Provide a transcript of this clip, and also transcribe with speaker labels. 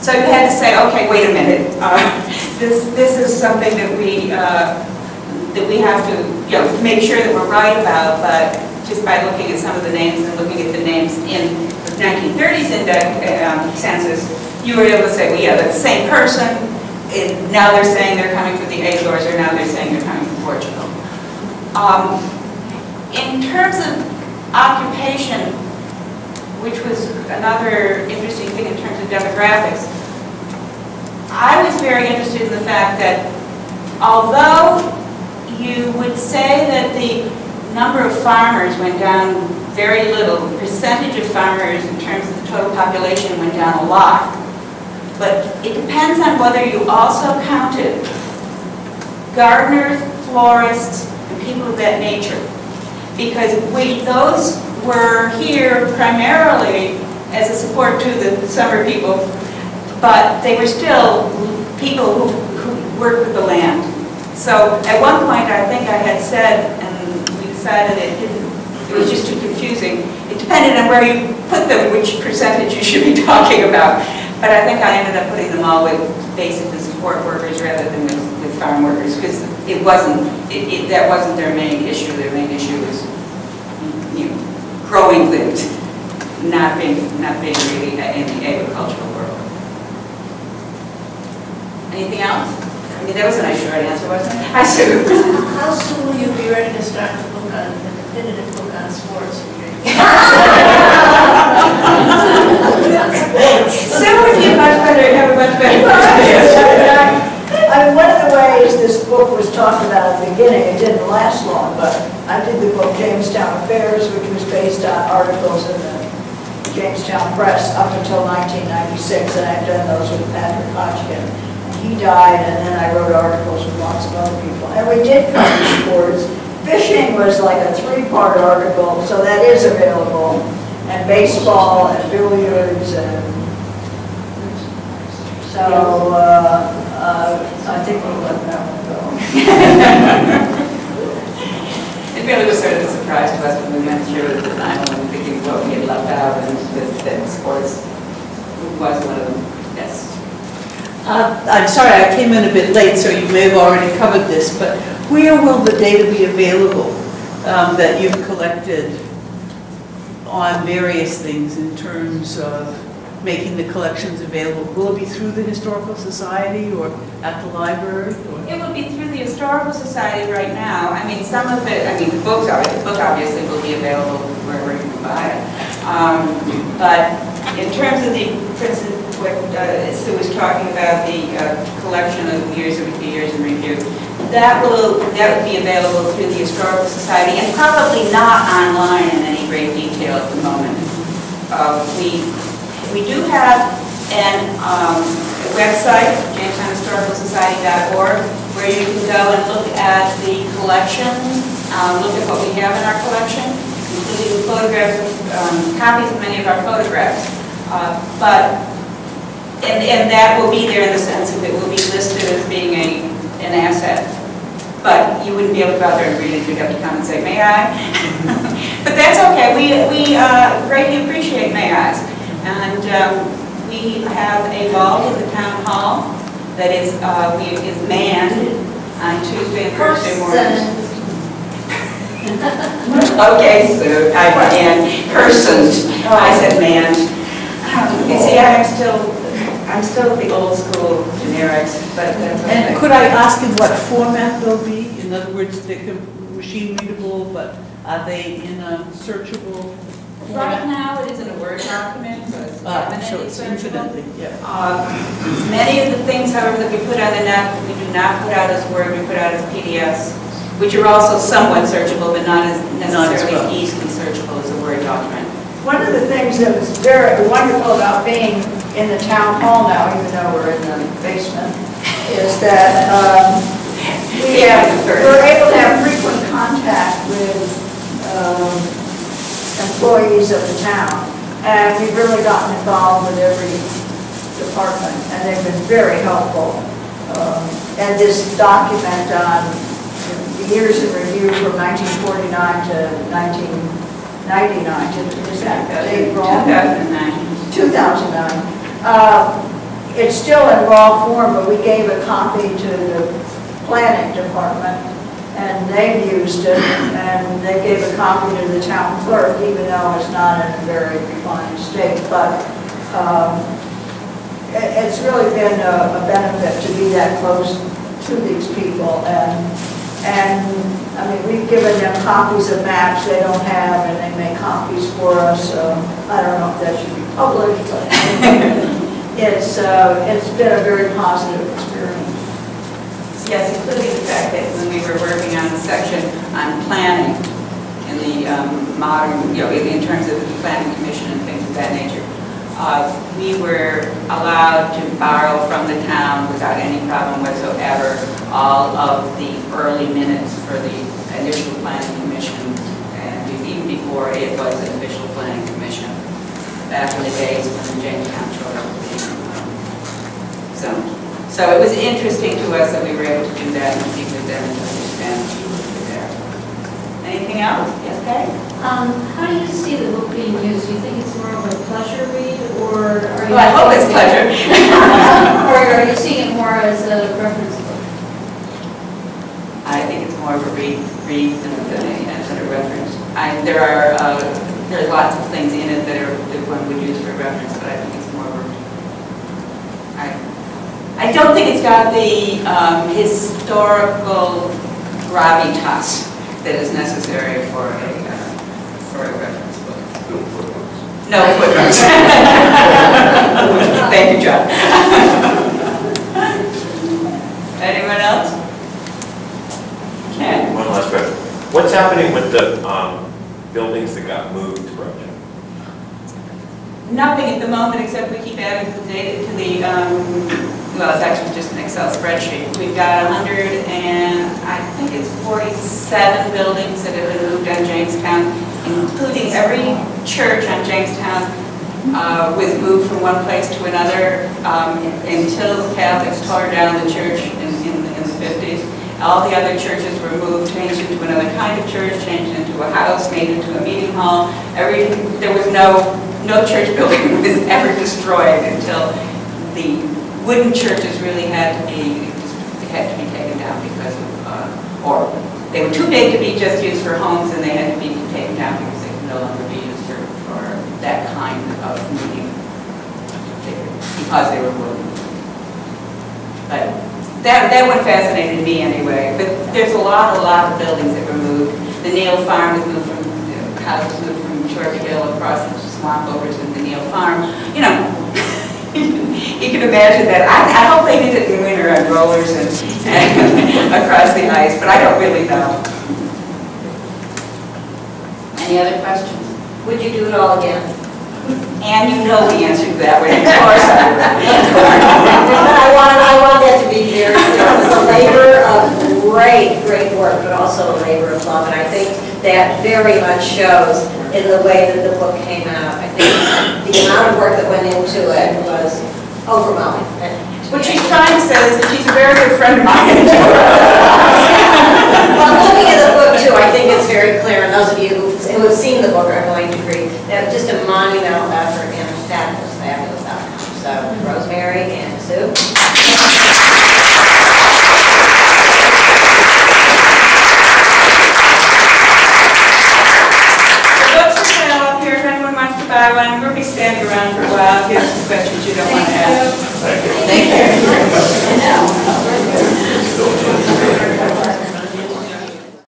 Speaker 1: So you had to say, okay, wait a minute. This is something that we have to, you know, make sure that we're right about. But just by looking at some of the names and looking at the names in the 1930s census, you were able to say, well, yeah, that's the same person. Now they're saying they're coming from the Azores, or now they're saying they're coming from Portugal. In terms of occupation, which was another interesting thing in terms of demographics, I was very interested in the fact that although you would say that the number of farmers went down very little, the percentage of farmers in terms of the total population went down a lot. But it depends on whether you also counted gardeners, florists, and people of that nature. Because those were here primarily as a support to the summer people, but they were still people who worked with the land. So at one point I think I had said, and we decided it was just too confusing, it depended on where you put them, which percentage you should be talking about. But I think I ended up putting them all with basically support workers rather than with farm workers, because it wasn't, that wasn't their main issue. Their main issue was, you know, growing things, not being really in the agricultural world. Anything else? I mean, that was a nice short answer, wasn't it? I assume.
Speaker 2: How soon will you be ready to start the book on the definitive book on sports?
Speaker 1: Soon would be much better, have a much better
Speaker 3: I mean, one of the ways this book was talked about at the beginning, it didn't last long, but I did the book Jamestown Affairs, which was based on articles in the Jamestown Press up until 1996, and I've done those with Patrick Hodgkin. He died, and then I wrote articles with lots of other people. And we did cover sports. Fishing was like a 3-part article, so that is available. And baseball, and billiards, and so I think we'll let that one go.
Speaker 1: It really was sort of a surprise to us when we went through it at the time, when we were thinking what we had left out, and that sports was one of them. Yes.
Speaker 4: I'm sorry, I came in a bit late, so you may have already covered this, but where will the data be available that you've collected on various things in terms of making the collections available? Will it be through the Historical Society or at the library? Or?
Speaker 1: It will be through the Historical Society right now. I mean, some of it, I mean, the book obviously will be available wherever you can buy it. But in terms of the, for instance, what Sue was talking about, the collection of years in review, that would be available through the Historical Society, and probably not online in any great detail at the moment. We do have a website, JamestownHistoryReview.7.27.10.Clip4, where you can go and look at the collection, look at what we have in our collection, including photographs, copies of many of our photographs. And that will be there in the sense that it will be listed as being an asset. But you wouldn't be able to go out there and read it. You'd have to come and say, may I? But that's okay. We greatly appreciate may I's. And we have a vault in the town hall that is manned on Tuesday and Thursday mornings. Okay, Sue, I manned. Persons. I said manned. You see, I'm still the old school generics, but that's okay.
Speaker 4: And could I ask in what format they'll be? In other words, they're machine readable, but are they in a searchable format?
Speaker 1: Right now, it is in a Word document, so it's
Speaker 4: infinitely, yeah.
Speaker 1: Many of the things, however, that we put on the net, we do not put out as Word, we put out as PDFs, which are also somewhat searchable, but not as necessarily as easily searchable as a Word document.
Speaker 3: One of the things that was very wonderful about being in the town hall now, even though we're in the basement, is that we're able to have frequent contact with employees of the town. And we've really gotten involved with every department, and they've been very helpful. And this document on the years in review from 1949 to 1999, is that April?
Speaker 1: 2009.
Speaker 3: 2009. it's still in raw form, but we gave a copy to the planning department, and they've used it, and they gave a copy to the town clerk, even though it's not in a very refined state. But it's really been a benefit to be that close to these people, and I mean, we've given them copies of maps they don't have, and they make copies for us. I don't know if that should be published, but it's been a very positive experience.
Speaker 1: Yes, including the fact that when we were working on the section on planning in the modern, in terms of the planning commission and things of that nature, we were allowed to borrow from the town without any problem whatsoever all of the early minutes for the initial planning commission, and even before it was an official planning commission, back in the days when the Jamestown Charter was being zoned. So it was interesting to us that we were able to do that and speak with them and understand what was there. Anything else? Yes, Kay?
Speaker 2: How do you see the book being used? Do you think it's more of a pleasure read, or are you?
Speaker 1: Well, I hope it's pleasure.
Speaker 2: Or are you seeing it more as a reference book?
Speaker 1: I think it's more of a read than a reference. There's lots of things in it that one would use for reference, but I think it's more of a. I don't think it's got the historical gravitas that is necessary for a reference book. No footnotes. Thank you, John. Anyone else? Ken?
Speaker 5: One last question. What's happening with the buildings that got moved to Brookline?
Speaker 1: Nothing at the moment, except we keep adding the data to the, well, it's actually just an Excel spreadsheet. We've got 100 and I think it's 47 buildings that have been moved on Jamestown, including every church on Jamestown was moved from one place to another until the Catholics tore down the church in the 50s. All the other churches were moved, changed into another kind of church, changed into a house, made into a meeting hall. There was no church building was ever destroyed until the wooden churches really had to be taken down because of, or they were too big to be just used for homes, and they had to be taken down because they could no longer be used for that kind of meeting, because they were wooden. But that one fascinated me anyway. But there's a lot of buildings that were moved. The Neal Farm was moved from, the house was moved from Church Hill across the swamp over to the Neal Farm. You know, you can imagine that. I hope they did it in winter on rollers and across the ice, but I don't really know. Any other questions?
Speaker 6: Would you do it all again?
Speaker 1: And you know the answer to that one, of course I would.
Speaker 6: I want that to be very clear. It was a labor of great work, but also a labor of love, and I think that very much shows in the way that the book came out. I think the amount of work that went into it was overwhelming.
Speaker 1: What she's trying to say is that she's a very good friend of mine.
Speaker 6: Well, looking at the book too, I think it's very clear, and those of you who have seen the book are going to agree that just a monumental effort and a fabulous outcome. So, Rosemary and Sue.